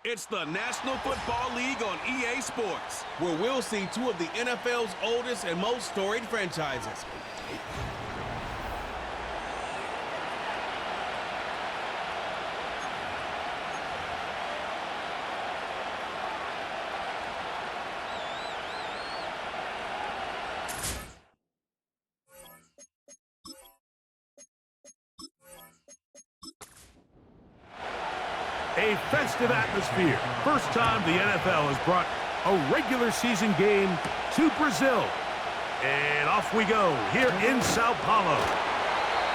It's the National Football League on EA Sports, where we'll see two of the NFL's oldest and most storied franchises. A festive atmosphere. First time the NFL has brought a regular season game to Brazil. And off we go here in Sao Paulo.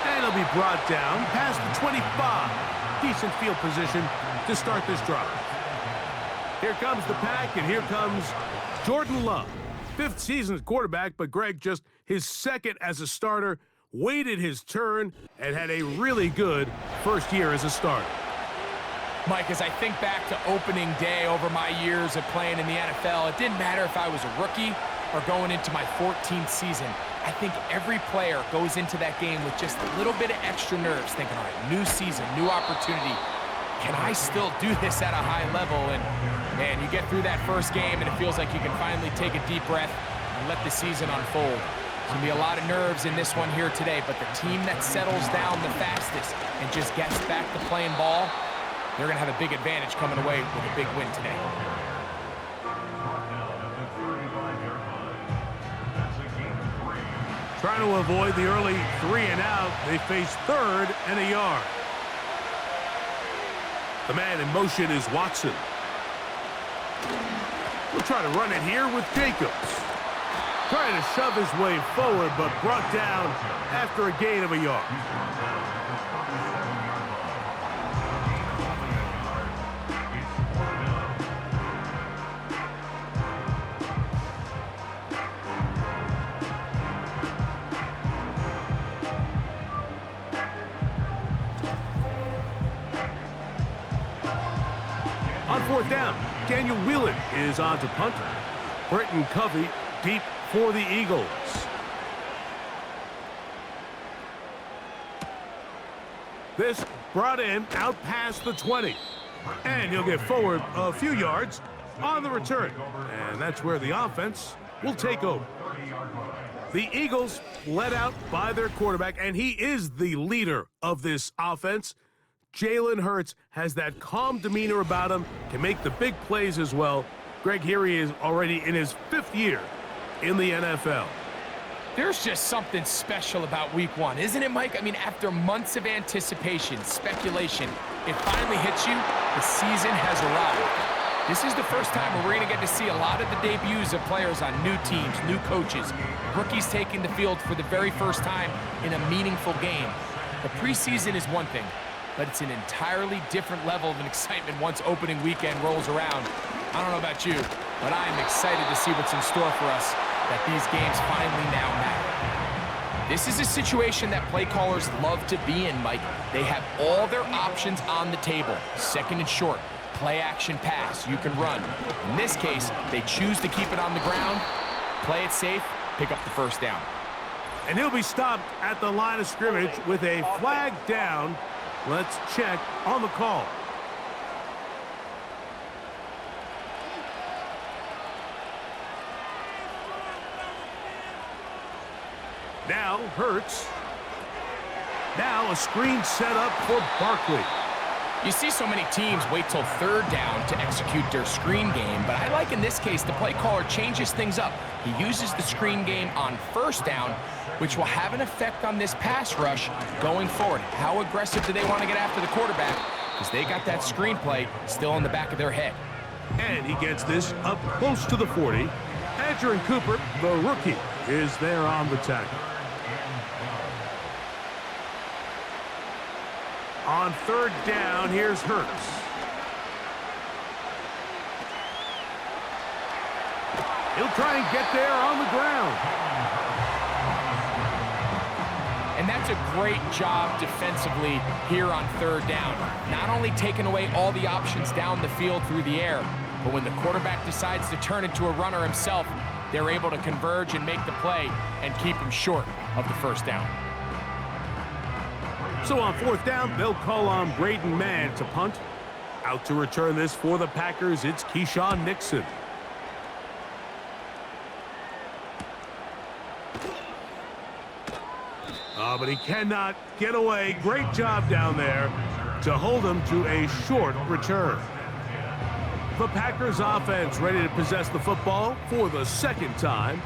And it'll be brought down past the 25. Decent field position to start this drive. Here comes the pack, and here comes Jordan Love. Fifth season as quarterback, but Greg just his second as a starter, waited his turn, and had a really good first year as a starter. Mike, as I think back to opening day over my years of playing in the NFL, it didn't matter if I was a rookie or going into my 14th season. I think every player goes into that game with just a little bit of extra nerves, thinking, all right, new season, new opportunity. Can I still do this at a high level? And, man, you get through that first game, and it feels like you can finally take a deep breath and let the season unfold. There's going to be a lot of nerves in this one here today, but the team that settles down the fastest and just gets back to playing ball, they're going to have a big advantage coming away with a big win today. Trying to avoid the early 3 and out, they face third and a yard. The man in motion is Watson. We'll try to run it here with Jacobs. Trying to shove his way forward, but brought down after a gain of a yard. On fourth down, Daniel Whelan is on to punt. Britton Covey deep for the Eagles. This brought in out past the 20. And he'll get forward a few yards on the return. And that's where the offense will take over. The Eagles led out by their quarterback, and he is the leader of this offense. Jalen Hurts has that calm demeanor about him, can make the big plays as well. Greg, here he is already in his 5th year in the NFL. There's just something special about week 1, isn't it, Mike? I mean, after months of anticipation, speculation, it finally hits you. The season has arrived. This is the first time where we're going to get to see a lot of the debuts of players on new teams, new coaches, rookies taking the field for the very first time in a meaningful game. The preseason is one thing, but it's an entirely different level of excitement once opening weekend rolls around. I don't know about you, but I am excited to see what's in store for us, that these games finally now matter. This is a situation that play callers love to be in, Mike. They have all their options on the table. Second and short, play action pass, you can run. In this case, they choose to keep it on the ground, play it safe, pick up the first down. And he'll be stopped at the line of scrimmage with a flag down. Let's check on the call. Now Hurts. Now a screen set up for Barkley. You see so many teams wait till third down to execute their screen game, but I like in this case the play caller changes things up. He uses the screen game on first down, which will have an effect on this pass rush going forward. How aggressive do they want to get after the quarterback? Because they got that screen play still in the back of their head. And he gets this up close to the 40. Andrew Cooper, the rookie, is there on the tackle. On third down, here's Hurts. He'll try and get there on the ground. And that's a great job defensively here on third down. Not only taking away all the options down the field through the air, but when the quarterback decides to turn into a runner himself, they're able to converge and make the play and keep him short of the first down. So on fourth down, they'll call on Braden Mann to punt. Out to return this for the Packers, it's Keyshawn Nixon. But he cannot get away. Great job down there to hold him to a short return. The Packers offense ready to possess the football for the second time.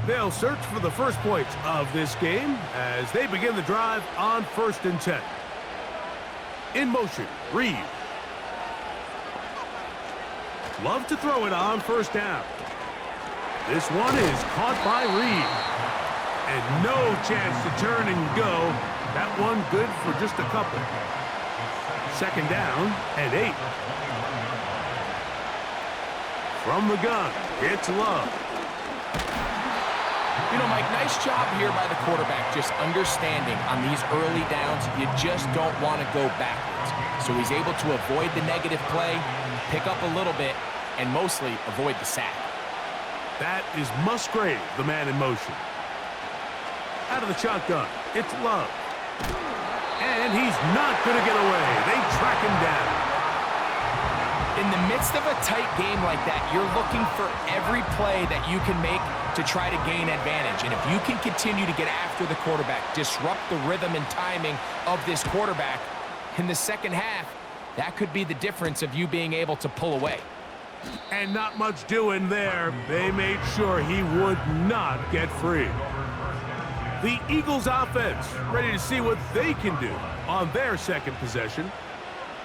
They'll search for the first points of this game as they begin the drive on 1st and 10. In motion, Reed. Love to throw it on 1st down. This one is caught by Reed. And no chance to turn and go. That one good for just a couple. 2nd down and 8. From the gun, it's Love. You know, Mike, nice job here by the quarterback, just understanding on these early downs, you just don't want to go backwards. So he's able to avoid the negative play, pick up a little bit, and mostly avoid the sack. That is Musgrave, the man in motion. Out of the shotgun, it's Love. And he's not going to get away. They track him down. In the midst of a tight game like that, you're looking for every play that you can make to try to gain advantage. And if you can continue to get after the quarterback, disrupt the rhythm and timing of this quarterback in the second half, that could be the difference of you being able to pull away. And not much doing there. They made sure he would not get free. The Eagles offense ready to see what they can do on their second possession.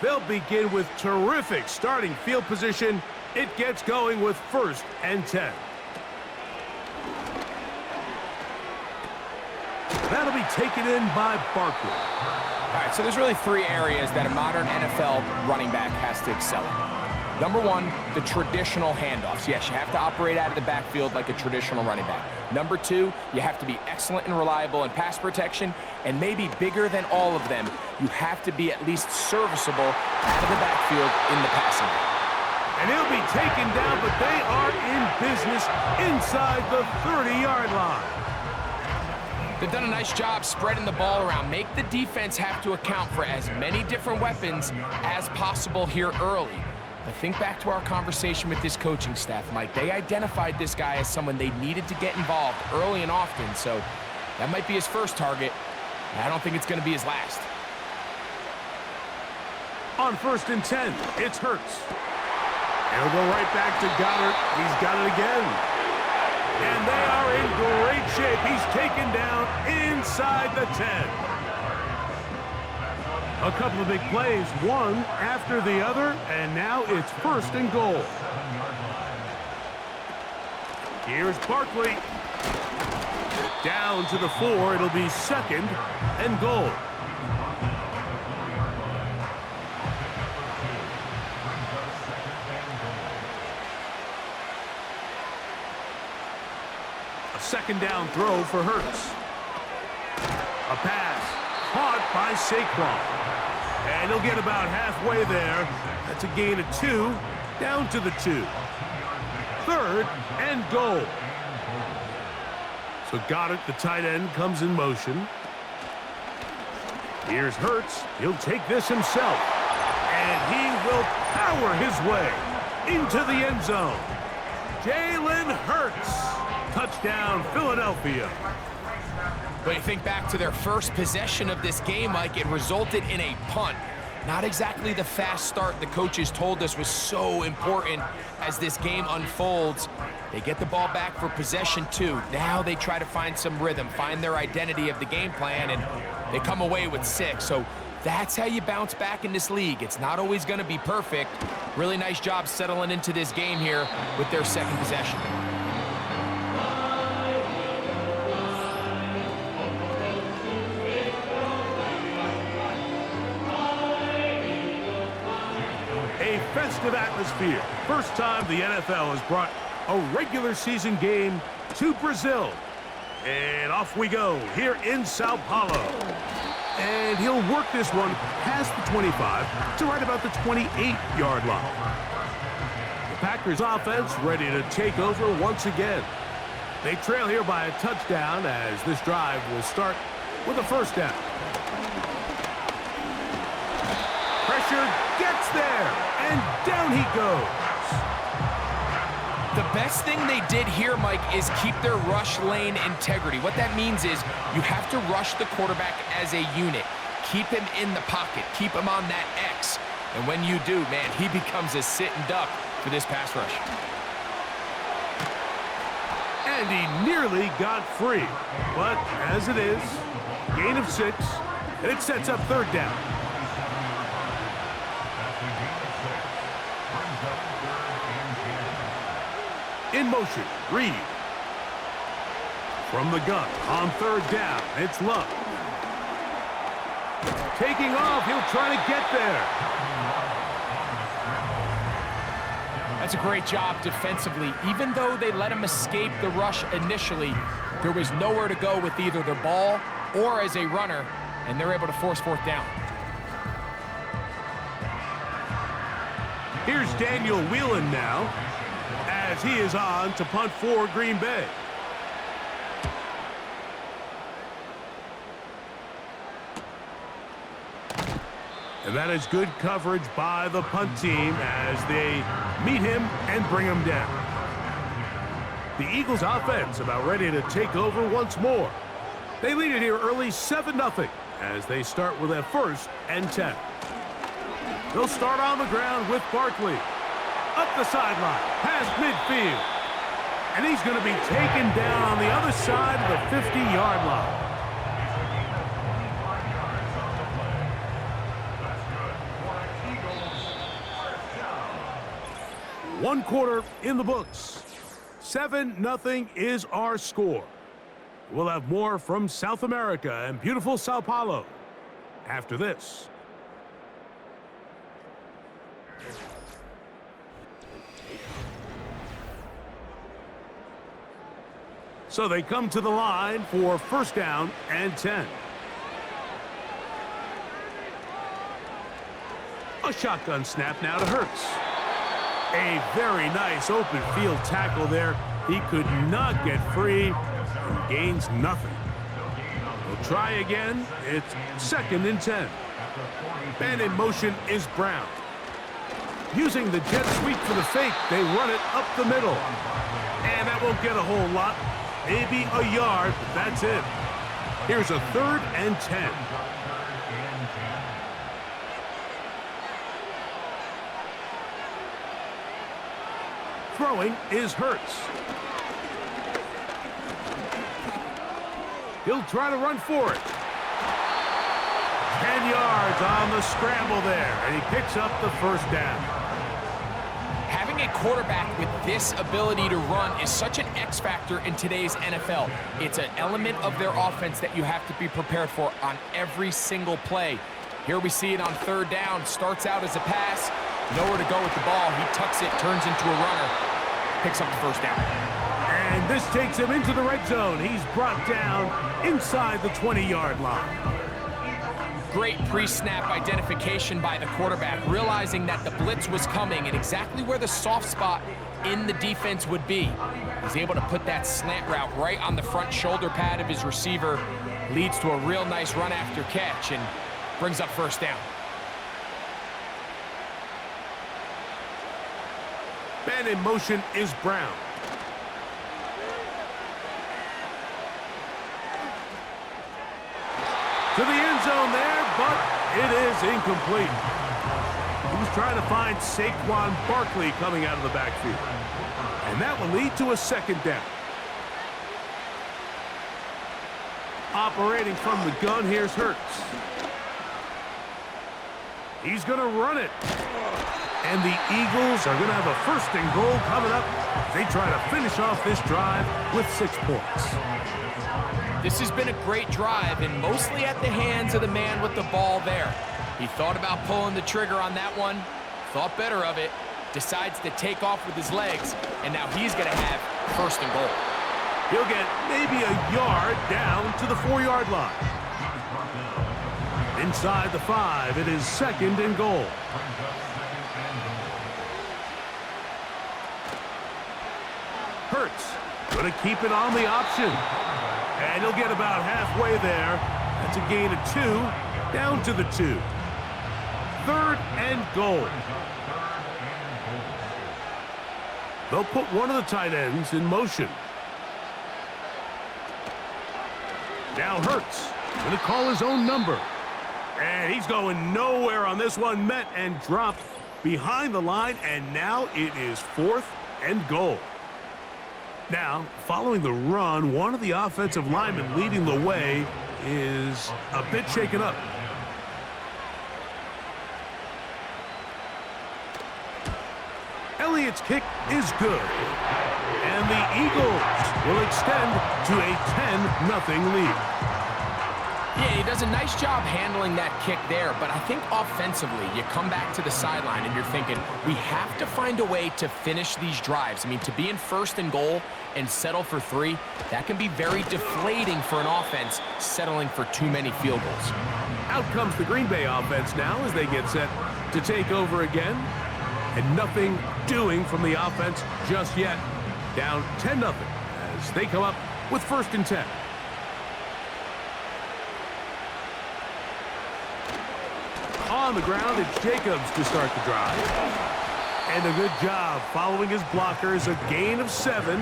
They'll begin with terrific starting field position. It gets going with 1st and 10. That'll be taken in by Barkley. All right, so there's really 3 areas that a modern NFL running back has to excel in. Number 1, the traditional handoffs. Yes, you have to operate out of the backfield like a traditional running back. Number 2, you have to be excellent and reliable in pass protection, and maybe bigger than all of them, you have to be at least serviceable out of the backfield in the passing game. And he'll be taken down, but they are in business inside the 30-yard line. They've done a nice job spreading the ball around. Make the defense have to account for as many different weapons as possible here early. But think back to our conversation with this coaching staff, Mike. They identified this guy as someone they needed to get involved early and often, so that might be his first target. I don't think it's going to be his last. On 1st and 10, it's Hurts. He'll go right back to Goddard. He's got it again. And they are in great shape. He's taken down inside the 10. A couple of big plays, one after the other, and now it's 1st and goal. Here's Barkley. Down to the 4, it'll be 2nd and goal. A 2nd down throw for Hurts. A pass caught by Saquon. And he'll get about halfway there. That's a gain of 2, down to the 2. 3rd and goal. So Goddard, the tight end, comes in motion. Here's Hurts. He'll take this himself. And he will power his way into the end zone. Jalen Hurts. Touchdown, Philadelphia. But you think back to their first possession of this game, Mike, it resulted in a punt. Not exactly the fast start the coaches told us was so important as this game unfolds. They get the ball back for possession 2. Now they try to find some rhythm, find their identity of the game plan, and they come away with 6. So that's how you bounce back in this league. It's not always going to be perfect. Really nice job settling into this game here with their second possession. A festive atmosphere. First time the NFL has brought a regular season game to Brazil. And off we go here in Sao Paulo. And he'll work this one past the 25 to right about the 28-yard line. The Packers offense ready to take over once again. They trail here by a touchdown as this drive will start with a 1st down. Pressure gets there, and down he goes. The best thing they did here, Mike, is keep their rush lane integrity. What that means is you have to rush the quarterback as a unit. Keep him in the pocket. Keep him on that X. And when you do, man, he becomes a sitting duck for this pass rush. And he nearly got free. But as it is, gain of 6, and it sets up third down. In motion, Reed. From the gun, on third down, it's Love. Taking off, he'll try to get there. That's a great job defensively. Even though they let him escape the rush initially, there was nowhere to go with either the ball or as a runner, and they're able to force fourth down. Here's Daniel Whelan now, as he is on to punt for Green Bay. And that is good coverage by the punt team as they meet him and bring him down. The Eagles offense about ready to take over once more. They lead it here early 7-0 as they start with a 1st and 10. They'll start on the ground with Barkley. Up the sideline, past midfield. And he's going to be taken down on the other side of the 50-yard line. One quarter in the books. 7-0 is our score. We'll have more from South America and beautiful Sao Paulo after this. So they come to the line for 1st down and 10. A shotgun snap now to Hurts. A very nice open field tackle there. He could not get free and gains nothing. We'll try again. It's 2nd and 10. And in motion is Brown. Using the jet sweep for the fake, they run it up the middle. And that won't get a whole lot. Maybe a yard, but that's it. Here's a 3rd and 10. Throwing is Hurts. He'll try to run for it. 10 yards on the scramble there, and he picks up the 1st down. Having a quarterback with this ability to run is such an X factor in today's NFL. It's an element of their offense that you have to be prepared for on every single play. Here we see it on 3rd down. Starts out as a pass. Nowhere to go with the ball. He tucks it, turns into a runner. Picks up the 1st down. And this takes him into the red zone. He's brought down inside the 20-yard line. Great pre-snap identification by the quarterback, realizing that the blitz was coming and exactly where the soft spot in the defense would be. He's able to put that slant route right on the front shoulder pad of his receiver. Leads to a real nice run after catch and brings up 1st down. And in motion is Brown. To the end zone there, but it is incomplete. He was trying to find Saquon Barkley coming out of the backfield. And that will lead to a 2nd down. Operating from the gun, here's Hurts. He's going to run it. And the Eagles are going to have a 1st and goal coming up. They try to finish off this drive with 6 points. This has been a great drive, and mostly at the hands of the man with the ball there. He thought about pulling the trigger on that one, thought better of it, decides to take off with his legs, and now he's going to have 1st and goal. He'll get maybe a yard down to the 4-yard line. Inside the 5, it is 2nd and goal. Hurts going to keep it on the option. And he'll get about halfway there. That's a gain of 2, down to the 2. 3rd and goal. They'll put one of the tight ends in motion. Now Hurts going to call his own number. And he's going nowhere on this one. Met and dropped behind the line. And now it is 4th and goal. Now, following the run, one of the offensive linemen leading the way is a bit shaken up. Elliott's kick is good. And the Eagles will extend to a 10-0 lead. Yeah, he does a nice job handling that kick there, but I think offensively, you come back to the sideline and you're thinking, we have to find a way to finish these drives. I mean, to be in 1st and goal and settle for 3, that can be very deflating for an offense settling for too many field goals. Out comes the Green Bay offense now as they get set to take over again. And nothing doing from the offense just yet. Down 10-0 as they come up with 1st and 10. On the ground, it's Jacobs to start the drive. And a good job following his blockers. A gain of 7.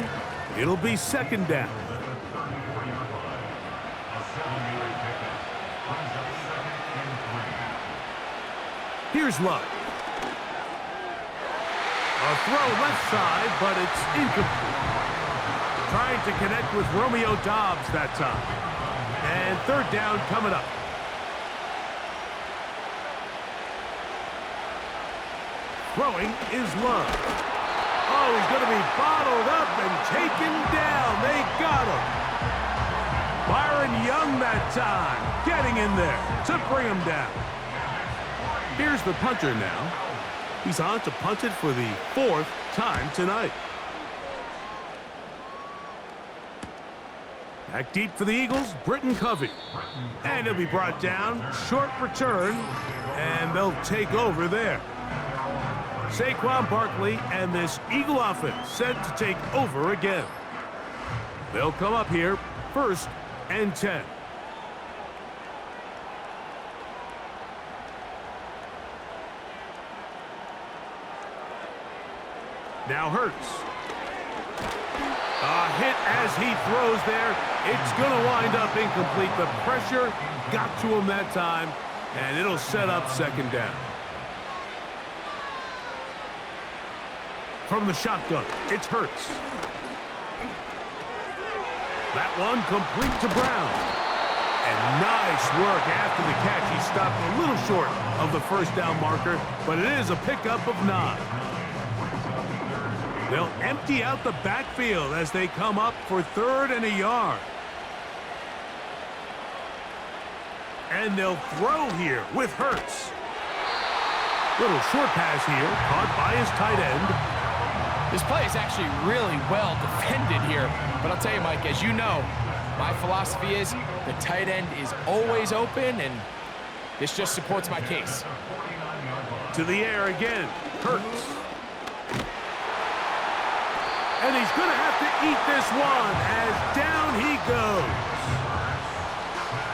It'll be 2nd down. Here's Love. A throw left side, but it's incomplete. Trying to connect with Romeo Doubs that time. And 3rd down coming up. Throwing is Love. Oh, he's going to be bottled up and taken down. They got him. Byron Young that time, getting in there to bring him down. Here's the punter now. He's on to punt it for the 4th time tonight. Back deep for the Eagles, Britton Covey. And he'll be brought down. Short return, and they'll take over there. Saquon Barkley and this Eagle offense set to take over again. They'll come up here 1st and 10. Now Hurts. A hit as he throws there. It's going to wind up incomplete. The pressure got to him that time, and it'll set up 2nd down. From the shotgun, it's Hurts. That one complete to Brown. And nice work after the catch. He stopped a little short of the 1st down marker, but it is a pickup of 9. They'll empty out the backfield as they come up for 3rd and a yard. And they'll throw here with Hurts. Little short pass here, caught by his tight end. This play is actually really well defended here. But I'll tell you, Mike, as you know, my philosophy is the tight end is always open, and this just supports my case. To the air again, Hurts. And he's going to have to eat this one as down he goes.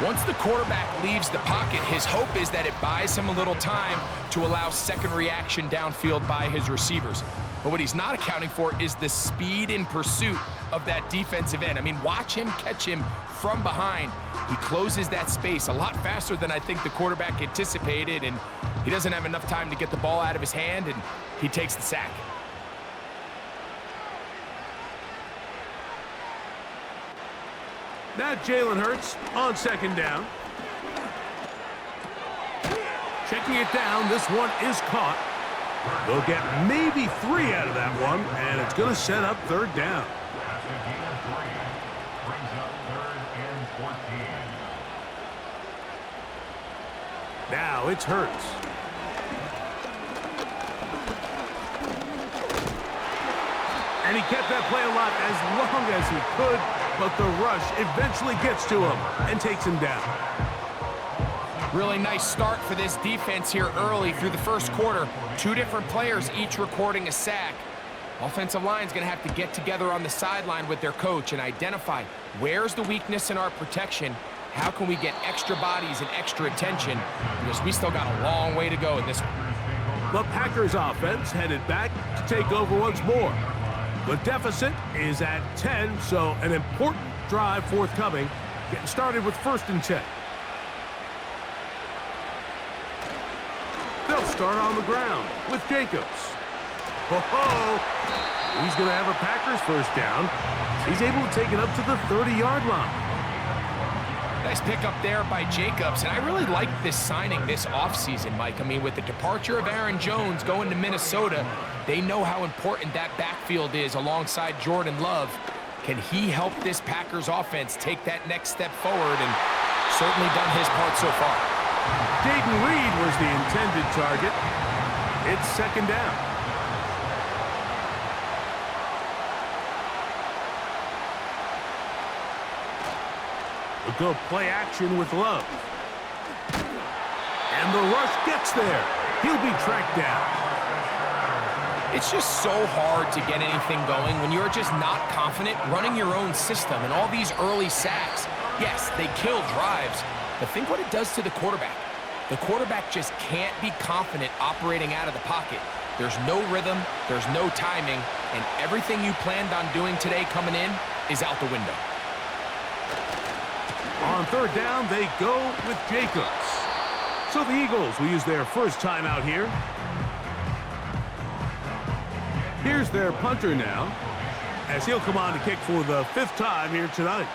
Once the quarterback leaves the pocket, his hope is that it buys him a little time to allow second reaction downfield by his receivers. But what he's not accounting for is the speed in pursuit of that defensive end. I mean, watch him catch him from behind. He closes that space a lot faster than I think the quarterback anticipated, and he doesn't have enough time to get the ball out of his hand, and he takes the sack. Now Jalen Hurts on 2nd down. Checking it down, this one is caught. They'll get maybe 3 out of that one, and it's going to set up 3rd down. Now it's Hurts. And he kept that play alive as long as he could, but the rush eventually gets to him and takes him down. Really nice start for this defense here early through the first quarter. 2 different players each recording a sack. Offensive line's going to have to get together on the sideline with their coach and identify where's the weakness in our protection, How can we get extra bodies and extra attention? Because we still got a long way to go in this one. The Packers offense headed back to take over once more. The deficit is at 10, so an important drive forthcoming. Getting started with 1st and 10. They'll start on the ground with Jacobs. He's going to have a Packers first down. He's able to take it up to the 30-yard line. Nice pickup there by Jacobs, and I really like this signing this offseason, Mike. I mean, with the departure of Aaron Jones going to Minnesota, they know how important that backfield is alongside Jordan Love. Can he help this Packers offense take that next step forward? And certainly done his part so far. Jayden Reed was the intended target. It's 2nd down. We'll go play action with Love. And the rush gets there. He'll be tracked down. It's just so hard to get anything going when you're just not confident running your own system. And all these early sacks, yes, they kill drives, but think what it does to the quarterback. The quarterback just can't be confident operating out of the pocket. There's no rhythm, there's no timing, and everything you planned on doing today coming in is out the window. On 3rd down, they go with Jacobs. So the Eagles will use their first time out here. Here's their punter now, as he'll come on to kick for the 5th time here tonight.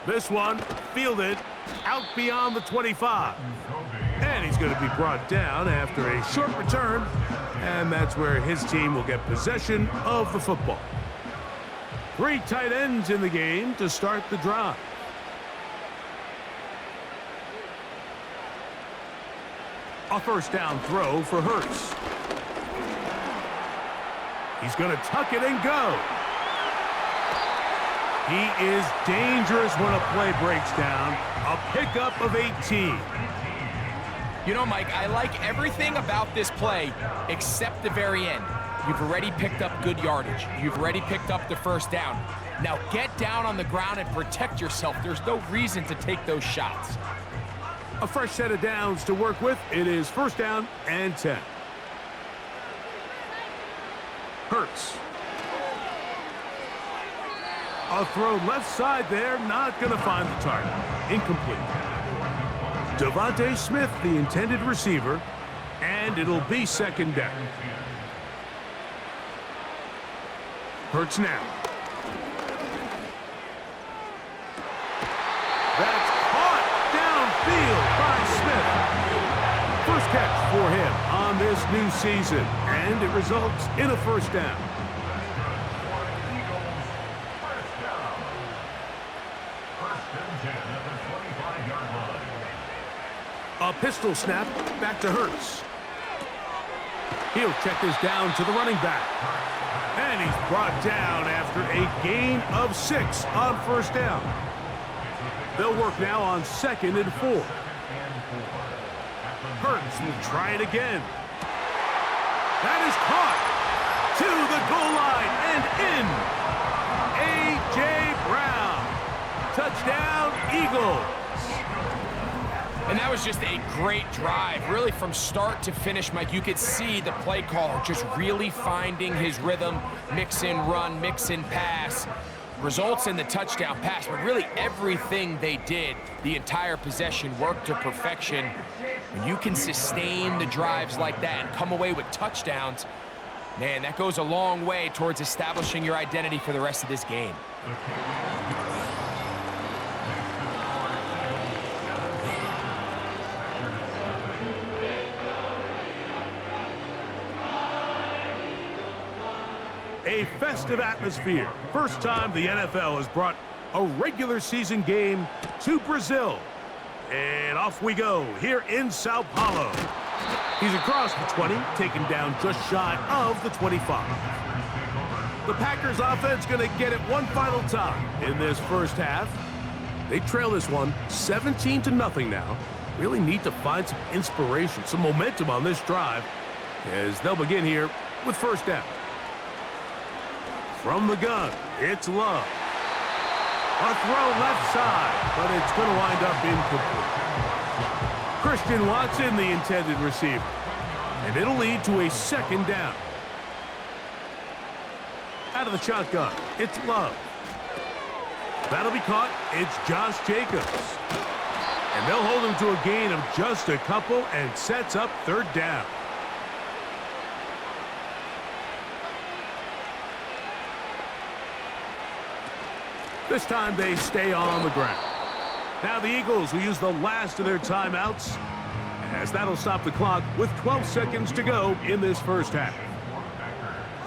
This one fielded out beyond the 25. And he's going to be brought down after a short return. And that's where his team will get possession of the football. 3 tight ends in the game to start the drive. A first down throw for Hurts. He's going to tuck it and go. He is dangerous when a play breaks down. A pickup of 18. You know, Mike, I like everything about this play except the very end. You've already picked up good yardage. You've already picked up the first down. Now get down on the ground and protect yourself. There's no reason to take those shots. A fresh set of downs to work with. It is 1st down and 10. Hurts. A throw left side there, not going to find the target. Incomplete. Devontae Smith, the intended receiver, and it'll be 2nd down. Hurts now. That's caught downfield by Smith. First catch for him on this new season, and it results in a 1st down. A pistol snap back to Hurts. He'll check this down to the running back. And he's brought down after a gain of 6 on 1st down. They'll work now on 2nd and 4. Hurts will try it again. That is caught to the goal line and in. A.J. Brown. Touchdown, Eagles. And that was just a great drive, really from start to finish, Mike. You could see the play caller just really finding his rhythm, mix in run, mix in pass. Results in the touchdown pass, but really everything they did, the entire possession worked to perfection. When you can sustain the drives like that and come away with touchdowns, man, that goes a long way towards establishing your identity for the rest of this game. A festive atmosphere. First time the NFL has brought a regular season game to Brazil. And off we go here in Sao Paulo. He's across the 20, taken down just shy of the 25. The Packers offense going to get it one final time in this first half. They trail this one 17-0 now. Really need to find some inspiration, some momentum on this drive as they'll begin here with 1st down. From the gun, it's Love. A throw left side, but it's going to wind up incomplete. Christian Watson, the intended receiver. And it'll lead to a second down. Out of the shotgun, it's Love. That'll be caught. It's Josh Jacobs. And they'll hold him to a gain of just a couple and sets up third down. This time they stay on the ground. Now the Eagles will use the last of their timeouts, as that'll stop the clock with 12 seconds to go in this first half.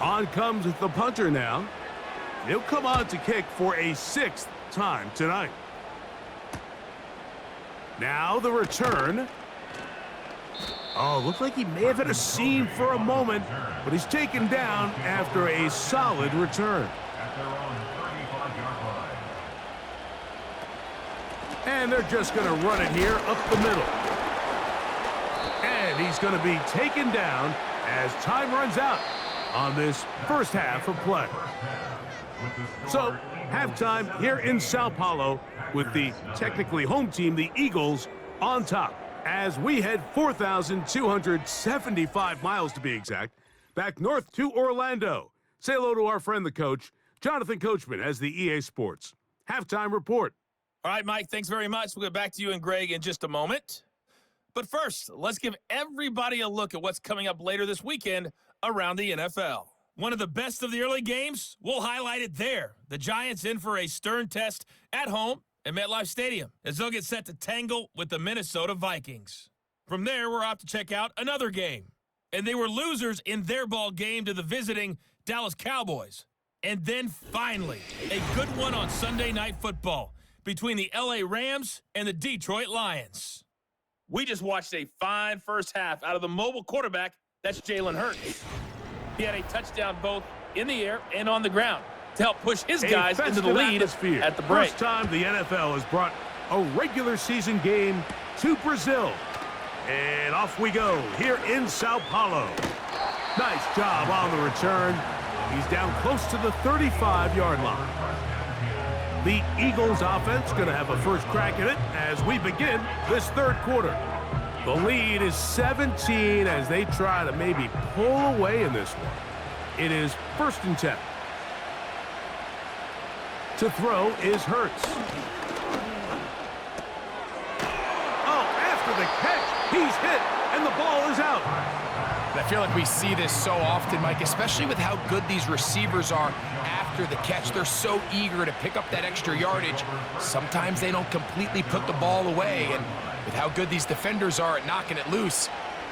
On comes the punter now. He'll come on to kick for a 6th time tonight. Now the return. Oh, looked like he may have had a seam for a moment, but he's taken down after a solid return. And they're just going to run it here up the middle. And he's going to be taken down as time runs out on this first half of play. So, halftime here in Sao Paulo with the technically home team, the Eagles, on top as we head 4,275 miles to be exact, back north to Orlando. Say hello to our friend, the coach, Jonathan Coachman, as the EA Sports halftime report. All right, Mike, thanks very much. We'll get back to you and Greg in just a moment. But first, let's give everybody a look at what's coming up later this weekend around the NFL. One of the best of the early games, we'll highlight it there. The Giants in for a stern test at home at MetLife Stadium as they'll get set to tangle with the Minnesota Vikings. From there, we're off to check out another game. And they were losers in their ball game to the visiting Dallas Cowboys. And then finally, a good one on Sunday Night Football between the LA Rams and the Detroit Lions. We just watched a fine first half out of the mobile quarterback, that's Jalen Hurts. He had a touchdown both in the air and on the ground to help push his guys into the lead at the break. First time the NFL has brought a regular season game to Brazil. And off we go here in Sao Paulo. Nice job on the return. He's down close to the 35-yard line. The Eagles offense going to have a first crack at it as we begin this third quarter. The lead is 17 as they try to maybe pull away in this one. It is 1st and 10. To throw is Hurts. Oh, after the catch, he's hit, and the ball is out. I feel like we see this so often, Mike, especially with how good these receivers are after the catch. They're so eager to pick up that extra yardage. Sometimes they don't completely put the ball away, and with how good these defenders are at knocking it loose,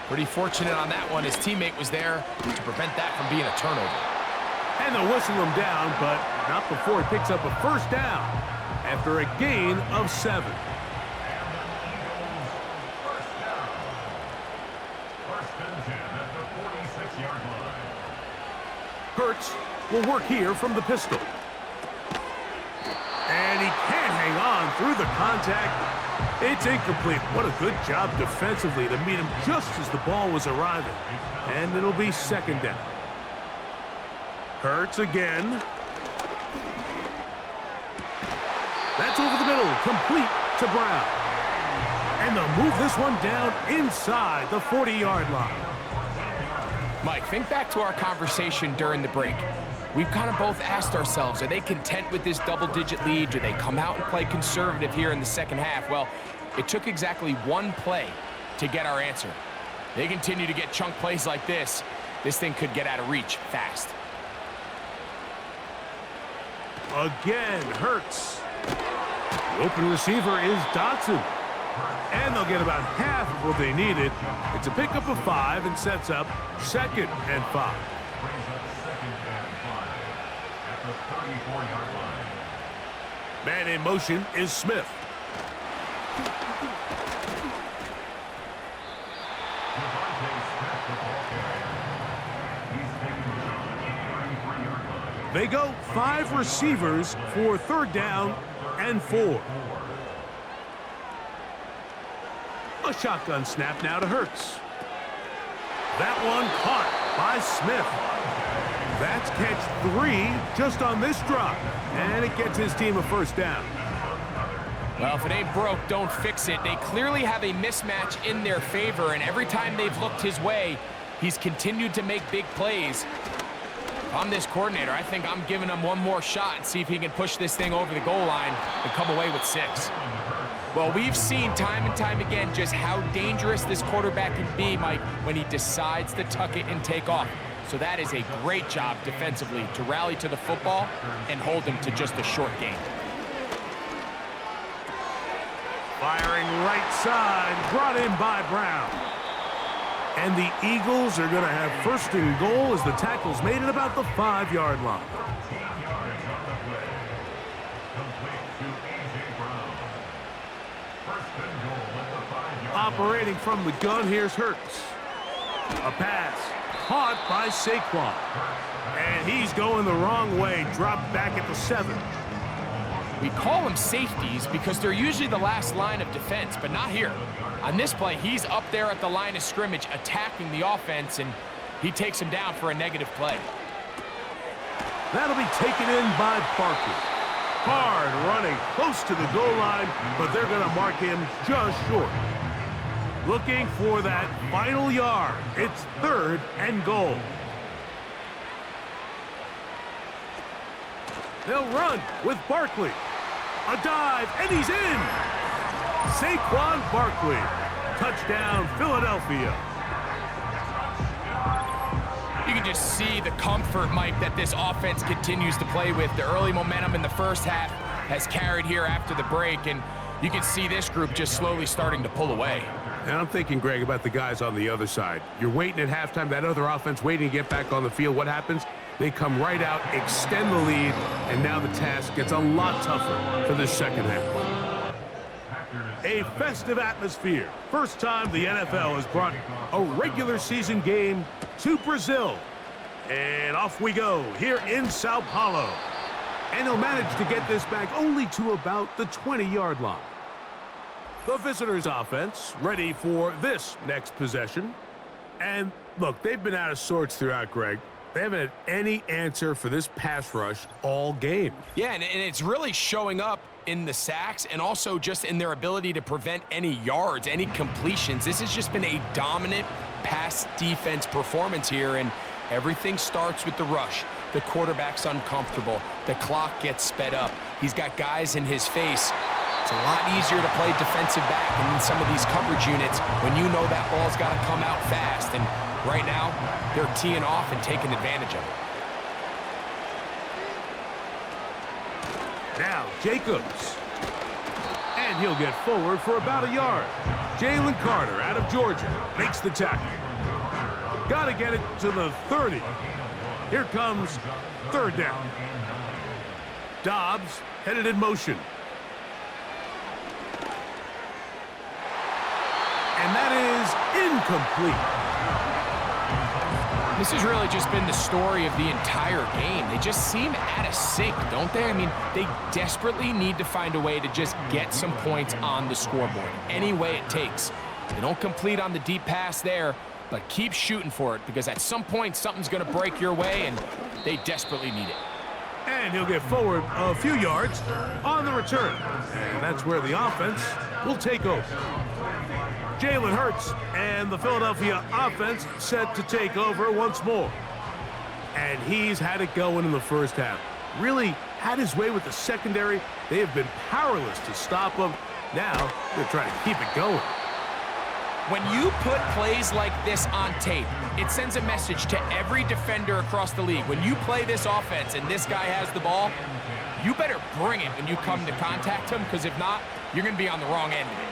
pretty fortunate on that one. His teammate was there to prevent that from being a turnover. And they'll whistle him down, but not before he picks up a first down after a gain of 7. Hurts will work here from the pistol. And he can't hang on through the contact. It's incomplete. What a good job defensively to meet him just as the ball was arriving. And it'll be second down. Hurts again. That's over the middle, complete to Brown. And they'll move this one down inside the 40-yard line. Mike, think back to our conversation during the break. We've kind of both asked ourselves, are they content with this double-digit lead? Do they come out and play conservative here in the second half? Well, it took exactly one play to get our answer. They continue to get chunk plays like this. This thing could get out of reach fast. Again, Hurts. The open receiver is Dotson. And they'll get about half of what they needed. It's a pickup of 5 and sets up 2nd and 5. Man in motion is Smith. They go 5 receivers for 3rd down and 4. A shotgun snap now to Hurts. That one caught by Smith. That's catch 3 just on this drop. And it gets his team a first down. Well, if it ain't broke, don't fix it. They clearly have a mismatch in their favor, and every time they've looked his way, he's continued to make big plays. If I'm this coordinator, I think I'm giving him one more shot and see if he can push this thing over the goal line and come away with 6. Well, we've seen time and time again just how dangerous this quarterback can be, Mike, when he decides to tuck it and take off. So that is a great job defensively to rally to the football and hold him to just a short gain. Firing right side, brought in by Brown. And the Eagles are going to have first and goal as the tackle's made at about the 5-yard line. Operating from the gun, here's Hurts. A pass, caught by Saquon. And he's going the wrong way, dropped back at the 7. We call them safeties because they're usually the last line of defense, but not here. On this play, he's up there at the line of scrimmage attacking the offense, and he takes him down for a negative play. That'll be taken in by Parker. Hard running close to the goal line, but they're going to mark him just short. Looking for that final yard. It's 3rd and goal. They'll run with Barkley. A dive, and he's in! Saquon Barkley. Touchdown, Philadelphia. You can just see the comfort, Mike, that this offense continues to play with. The early momentum in the first half has carried here after the break, and you can see this group just slowly starting to pull away. And I'm thinking, Greg, about the guys on the other side. You're waiting at halftime, that other offense waiting to get back on the field. What happens? They come right out, extend the lead, and now the task gets a lot tougher for this second half. A festive atmosphere. First time the NFL has brought a regular season game to Brazil. And off we go here in Sao Paulo. And he'll manage to get this back only to about the 20-yard line. The visitors' offense ready for this next possession. And look, they've been out of sorts throughout, Greg. They haven't had any answer for this pass rush all game. Yeah, and it's really showing up in the sacks and also just in their ability to prevent any yards, any completions. This has just been a dominant pass defense performance here, and everything starts with the rush. The quarterback's uncomfortable. The clock gets sped up. He's got guys in his face. It's a lot easier to play defensive back and in some of these coverage units when you know that ball's got to come out fast. And right now, they're teeing off and taking advantage of it. Now, Jacobs. And he'll get forward for about a yard. Jalen Carter out of Georgia makes the tackle. Got to get it to the 30. Here comes 3rd down. Dobbs headed in motion. And that is incomplete. This has really just been the story of the entire game. They just seem out of sync, don't they? I mean, they desperately need to find a way to just get some points on the scoreboard, any way it takes. They don't complete on the deep pass there, but keep shooting for it because at some point something's going to break your way, and they desperately need it. And he'll get forward a few yards on the return. And that's where the offense will take over. Jalen Hurts and the Philadelphia offense set to take over once more. And he's had it going in the first half. Really had his way with the secondary. They have been powerless to stop him. Now they're trying to keep it going. When you put plays like this on tape, it sends a message to every defender across the league. When you play this offense and this guy has the ball, you better bring it when you come to contact him, because if not, you're going to be on the wrong end of it.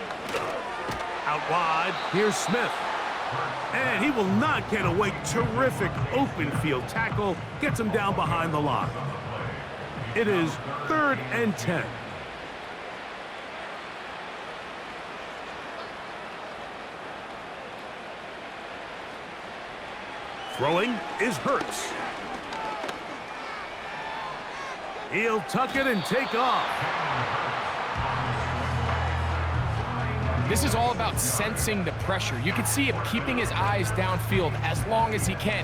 Out wide, here's Smith. And he will not get away. Terrific open field tackle. Gets him down behind the line. It is 3rd and 10. Throwing is Hurts. He'll tuck it and take off. This is all about sensing the pressure. You can see him keeping his eyes downfield as long as he can.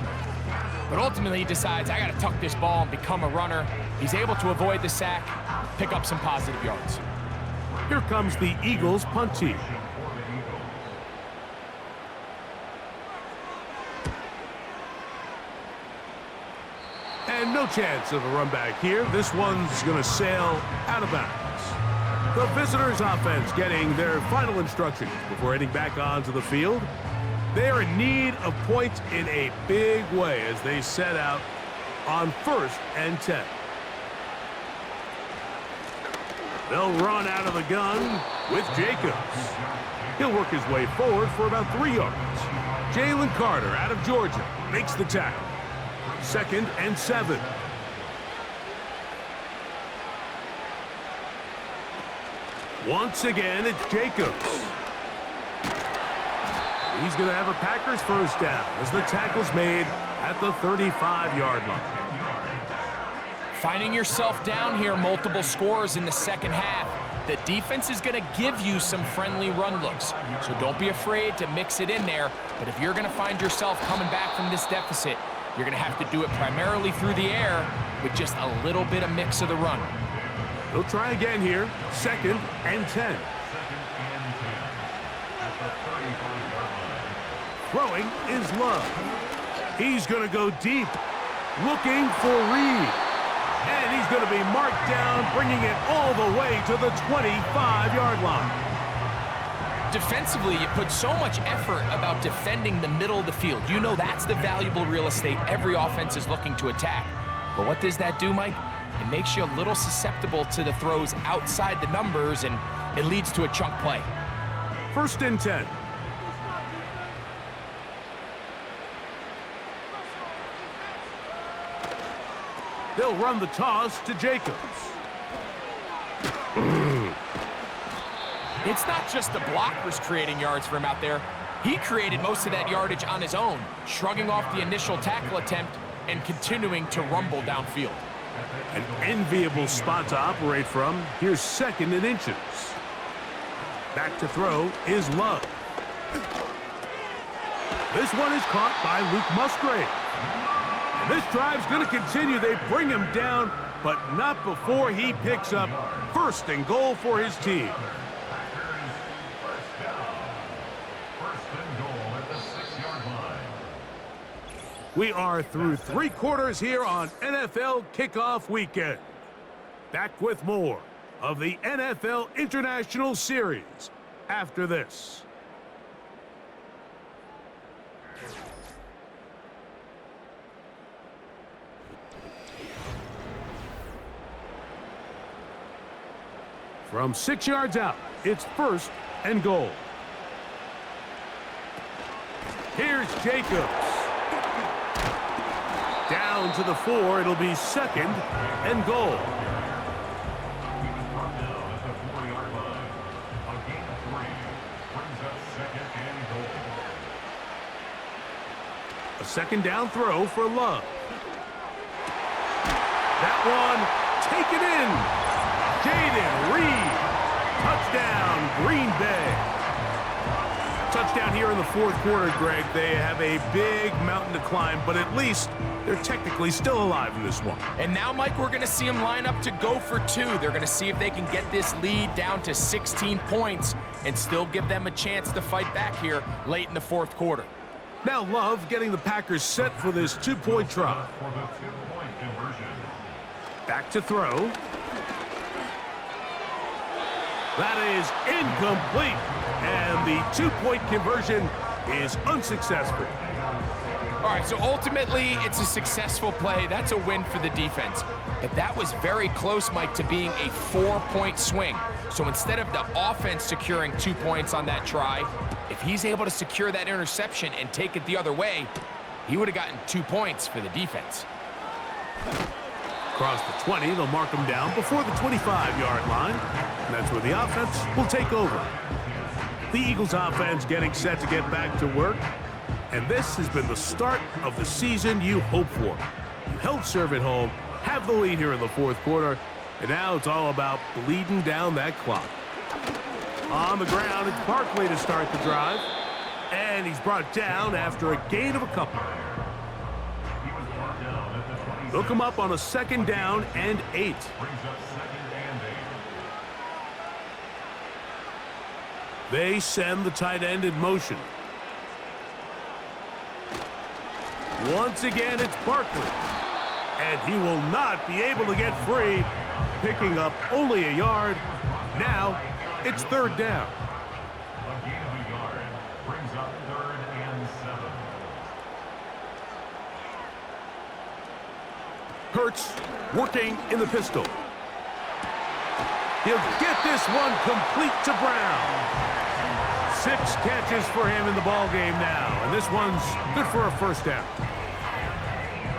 But ultimately, he decides, I got to tuck this ball and become a runner. He's able to avoid the sack, pick up some positive yards. Here comes the Eagles punt team. And no chance of a run back here. This one's going to sail out of bounds. The visitors' offense getting their final instructions before heading back onto the field. They are in need of points in a big way as they set out on 1st and 10. They'll run out of the gun with Jacobs. He'll work his way forward for about 3 yards. Jalen Carter out of Georgia makes the tackle. 2nd and 7. Once again, it's Jacobs. He's going to have a Packers first down as the tackle's made at the 35-yard line. Finding yourself down here, multiple scores in the second half. The defense is going to give you some friendly run looks, so don't be afraid to mix it in there. But if you're going to find yourself coming back from this deficit, you're going to have to do it primarily through the air with just a little bit of mix of the run. They'll try again here, 2nd and 10. Throwing is Love. He's going to go deep, looking for Reed. And he's going to be marked down, bringing it all the way to the 25-yard line. Defensively, you put so much effort about defending the middle of the field. You know that's the valuable real estate every offense is looking to attack. But what does that do, Mike? It makes you a little susceptible to the throws outside the numbers, and it leads to a chunk play. 1st and 10. They'll run the toss to Jacobs. It's not just the blockers creating yards for him out there. He created most of that yardage on his own, shrugging off the initial tackle attempt and continuing to rumble downfield. An enviable spot to operate from. Here's 2nd and inches. Back to throw is Love. This one is caught by Luke Musgrave. And this drive's going to continue. They bring him down, but not before he picks up 1st and goal for his team. We are through 3 quarters here on NFL Kickoff Weekend. Back with more of the NFL International Series after this. From 6 yards out, it's 1st and goal. Here's Jacobs. Down to the 4, it'll be 2nd and goal. A 2nd down throw for Love. That one taken in. Jaden Reed. Touchdown, Green Bay. Touchdown here in the 4th quarter, Greg. They have a big mountain to climb, but at least they're technically still alive in this one. And now, Mike, we're going to see them line up to go for 2. They're going to see if they can get this lead down to 16 points and still give them a chance to fight back here late in the 4th quarter. Now Love getting the Packers set for this 2-point try. Back to throw. That is incomplete. And the 2-point conversion is unsuccessful. All right, so ultimately, it's a successful play. That's a win for the defense. But that was very close, Mike, to being a 4-point swing. So instead of the offense securing 2 points on that try, if he's able to secure that interception and take it the other way, he would have gotten 2 points for the defense. Across the 20, they'll mark him down before the 25-yard line. And that's where the offense will take over. The Eagles offense getting set to get back to work. And this has been the start of the season you hope for. You held serve at home, have the lead here in the 4th quarter, and now it's all about bleeding down that clock. On the ground, it's Barkley to start the drive. And he's brought down after a gain of a couple. They'll come up on a 2nd down and 8. They send the tight end in motion. Once again, it's Barkley. And he will not be able to get free, picking up only a yard. Now, it's 3rd down. A gain of a yard brings up 3rd and 7. Hurts working in the pistol. He'll get this one complete to Brown. 6 catches for him in the ball game now, and this one's good for a 1st down.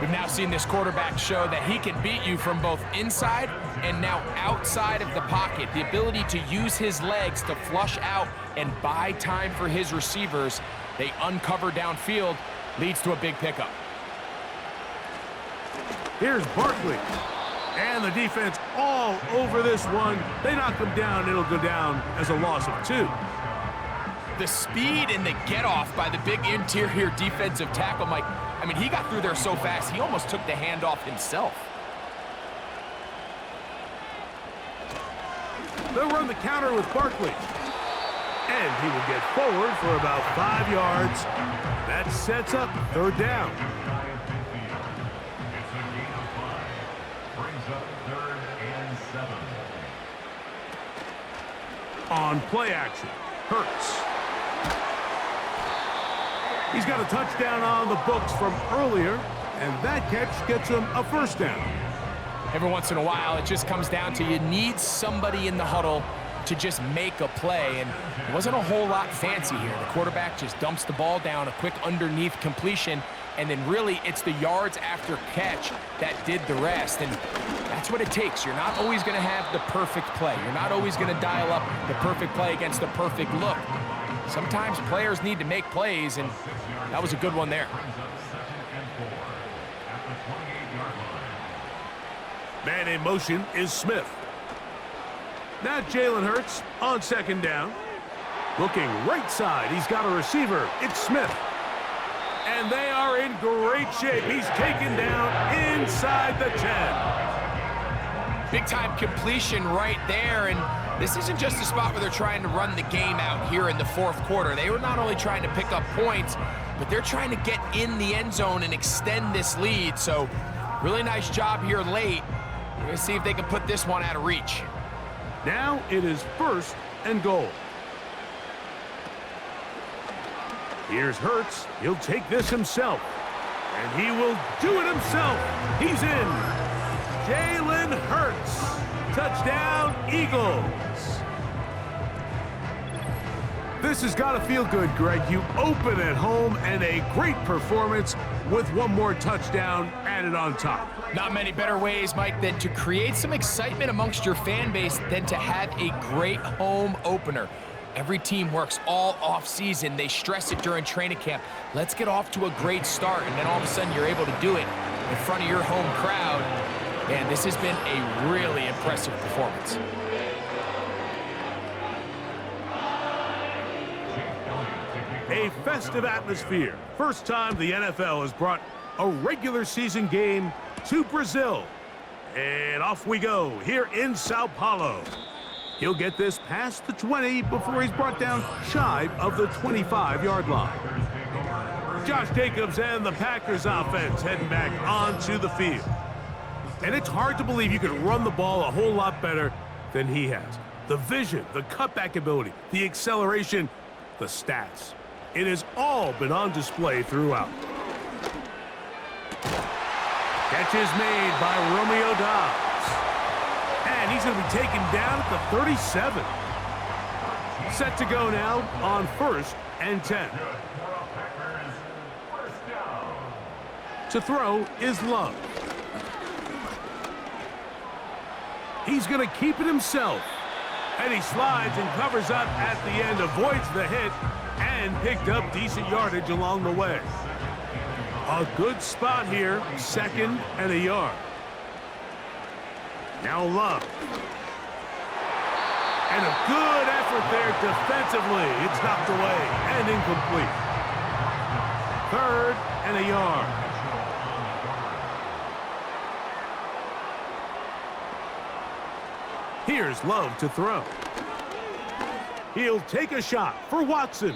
We've now seen this quarterback show that he can beat you from both inside and now outside of the pocket. The ability to use his legs to flush out and buy time for his receivers. They uncover downfield, leads to a big pickup. Here's Barkley. And the defense all over this one. They knock him down. It'll go down as a loss of 2. The speed and the get-off by the big interior defensive tackle, Mike. I mean, he got through there so fast, he almost took the handoff himself. They'll run the counter with Barkley. And he will get forward for about 5 yards. That sets up 3rd down. It's a gain of 5. Brings up 3rd and 7. On play action, Hurts. He's got a touchdown on the books from earlier, and that catch gets him a 1st down. Every once in a while, it just comes down to you need somebody in the huddle to just make a play, and it wasn't a whole lot fancy here. The quarterback just dumps the ball down, a quick underneath completion, and then really it's the yards after catch that did the rest, and that's what it takes. You're not always going to have the perfect play. You're not always going to dial up the perfect play against the perfect look. Sometimes players need to make plays, and that was a good one there. Man in motion is Smith. Now Jalen Hurts on 2nd down. Looking right side, he's got a receiver. It's Smith. And they are in great shape. He's taken down inside the 10. Big-time completion right there, and this isn't just a spot where they're trying to run the game out here in the 4th quarter. They were not only trying to pick up points, but they're trying to get in the end zone and extend this lead. So really nice job here late. We're going to see if they can put this one out of reach. Now it is 1st and goal. Here's Hurts. He'll take this himself. And he will do it himself. He's in. Jalen Hurts. Touchdown, Eagles. This has got to feel good, Greg. You open at home and a great performance with one more touchdown added on top. Not many better ways, Mike, than to create some excitement amongst your fan base than to have a great home opener. Every team works all off-season. They stress it during training camp. Let's get off to a great start, and then all of a sudden you're able to do it in front of your home crowd. Man, this has been a really impressive performance. A festive atmosphere. First time the NFL has brought a regular season game to Brazil. And off we go here in Sao Paulo. He'll get this past the 20 before he's brought down shy of the 25-yard line. Josh Jacobs and the Packers offense heading back onto the field. And it's hard to believe you can run the ball a whole lot better than he has. The vision, the cutback ability, the acceleration, the stats. It has all been on display throughout. Catch is made by Romeo Doubs. And he's going to be taken down at the 37. Set to go now on 1st and 10. To throw is Love. He's going to keep it himself. And he slides and covers up at the end, avoids the hit, and picked up decent yardage along the way. A good spot here, 2nd and a yard. Now Love. And a good effort there defensively. It's knocked away and incomplete. 3rd and a yard. Here's Love to throw. He'll take a shot for Watson.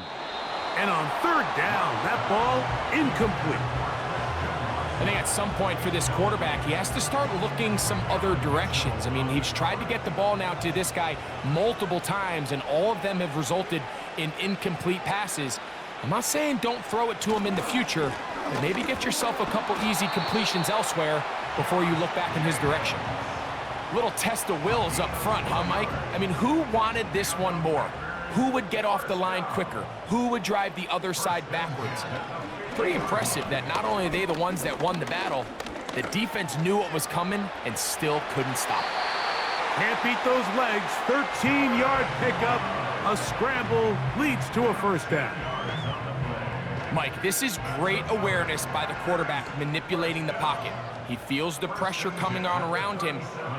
And on third down, that ball incomplete. I think at some point for this quarterback, he has to start looking some other directions. I mean, he's tried to get the ball now to this guy multiple times, and all of them have resulted in incomplete passes. I'm not saying don't throw it to him in the future, but maybe get yourself a couple easy completions elsewhere before you look back in his direction. Little test of wills up front, huh, Mike? I mean, who wanted this one more? Who would get off the line quicker? Who would drive the other side backwards? Pretty impressive that not only are they the ones that won the battle, the defense knew what was coming and still couldn't stop it. Can't beat those legs. 13-yard pickup. A scramble leads to a first down. Mike, this is great awareness by the quarterback manipulating the pocket. He feels the pressure coming on around him,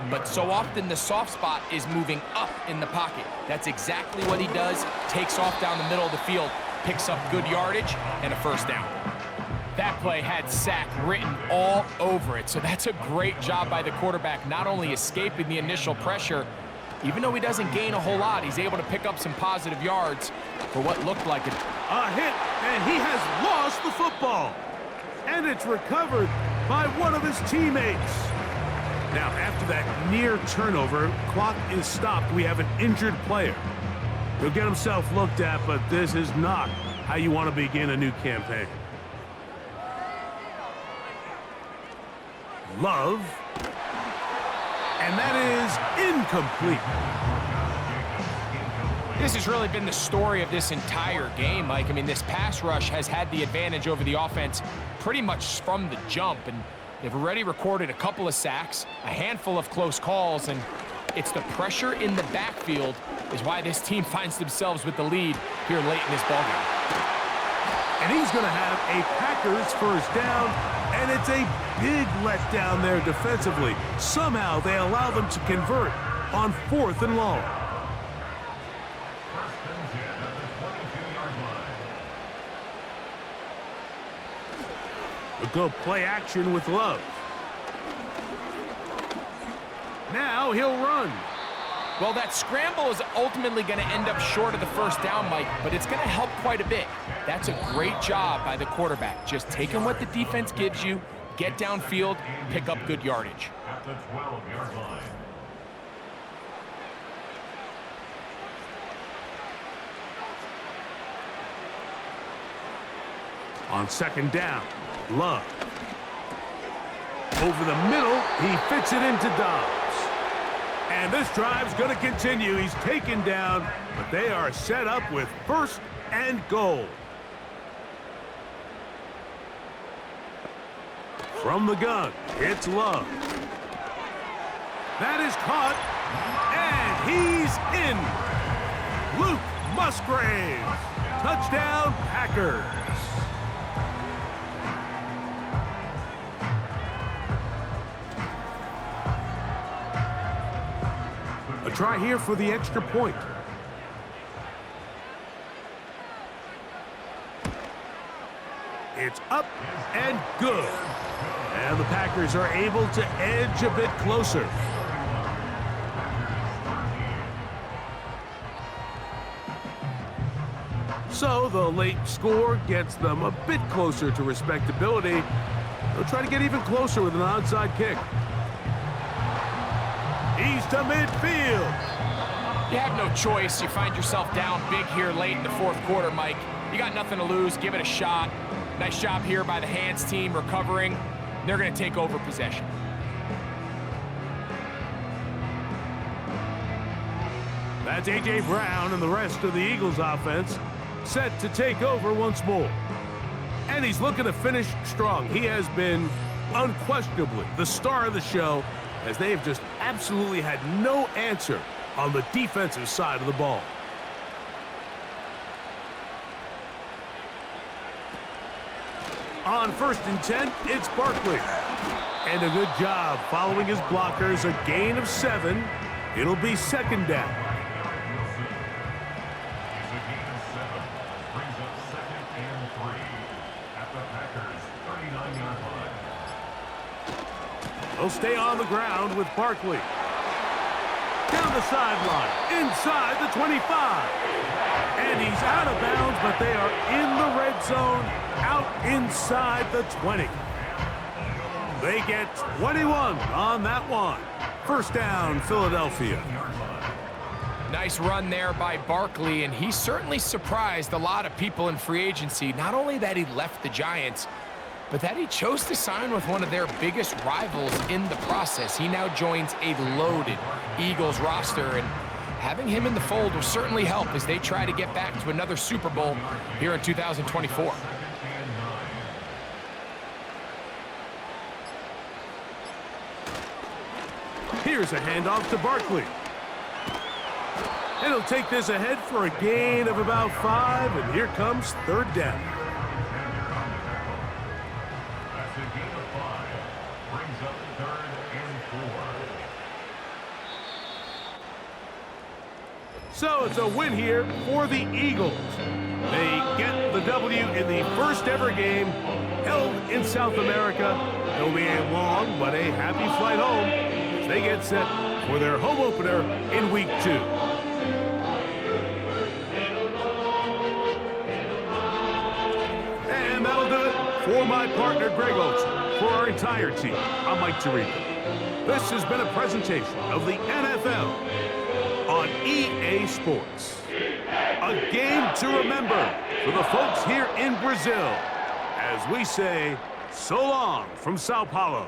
but so often the soft spot is moving up in the pocket. That's exactly what he does. Takes off down the middle of the field, picks up good yardage, and a first down. That play had sack written all over it, so that's a great job by the quarterback, not only escaping the initial pressure, even though he doesn't gain a whole lot, he's able to pick up some positive yards for what looked like a hit, and he has lost the football. And it's recovered by one of his teammates. Now, after that near turnover, clock is stopped. We have an injured player. He'll get himself looked at, but this is not how you want to begin a new campaign. Love. And that is incomplete. This has really been the story of this entire game, Mike. I mean, this pass rush has had the advantage over the offense pretty much from the jump, and they've already recorded a couple of sacks, a handful of close calls, and it's the pressure in the backfield is why this team finds themselves with the lead here late in this ballgame. And he's going to have a Packers first down, and it's a big letdown there defensively. Somehow they allow them to convert on 4th and long. We'll go play action with Love. Now he'll run. Well, that scramble is ultimately going to end up short of the first down, Mike, but it's going to help quite a bit. That's a great job by the quarterback. Just taking what the defense gives you, get downfield, pick up good yardage. At the 12-yard line. On second down, Love. Over the middle, he fits it into Dobbs. And this drive's going to continue. He's taken down, but they are set up with 1st and goal. From the gun, it's Love. That is caught, and he's in. Luke Musgrave. Touchdown, Packers. A try here for the extra point. It's up and good. And the Packers are able to edge a bit closer. So the late score gets them a bit closer to respectability. They'll try to get even closer with an onside kick. He's to midfield. You have no choice. You find yourself down big here late in the 4th quarter, Mike. You got nothing to lose. Give it a shot. Nice job here by the hands team recovering. They're going to take over possession. That's A.J. Brown and the rest of the Eagles offense set to take over once more. And he's looking to finish strong. He has been unquestionably the star of the show, as they have just absolutely had no answer on the defensive side of the ball. On 1st and 10, it's Barkley. And a good job following his blockers, a gain of 7. It'll be 2nd down. It's a gain of 7. Brings up 2nd and 3 at the Packers' 39-yard line. They'll stay on the ground with Barkley. Down the sideline, inside the 25. And he's out of bounds, but they are in the red zone, out inside the 20. They get 21 on that one. First down, Philadelphia. Nice run there by Barkley, and he certainly surprised a lot of people in free agency. Not only that he left the Giants, but that he chose to sign with one of their biggest rivals in the process. He now joins a loaded Eagles roster, and having him in the fold will certainly help as they try to get back to another Super Bowl here in 2024. Here's a handoff to Barkley. And he'll take this ahead for a gain of about 5, and here comes third down. That's a gain of 5. Brings up 3rd and 4. So it's a win here for the Eagles. They get the W in the first ever game held in South America. It'll be a long but a happy flight home as they get set for their home opener in Week 2. And that'll do it for my partner, Greg Olson. For our entire team, I'm Mike Tirico. This has been a presentation of the NFL on EA Sports. A game to remember for the folks here in Brazil as we say so long from Sao Paulo.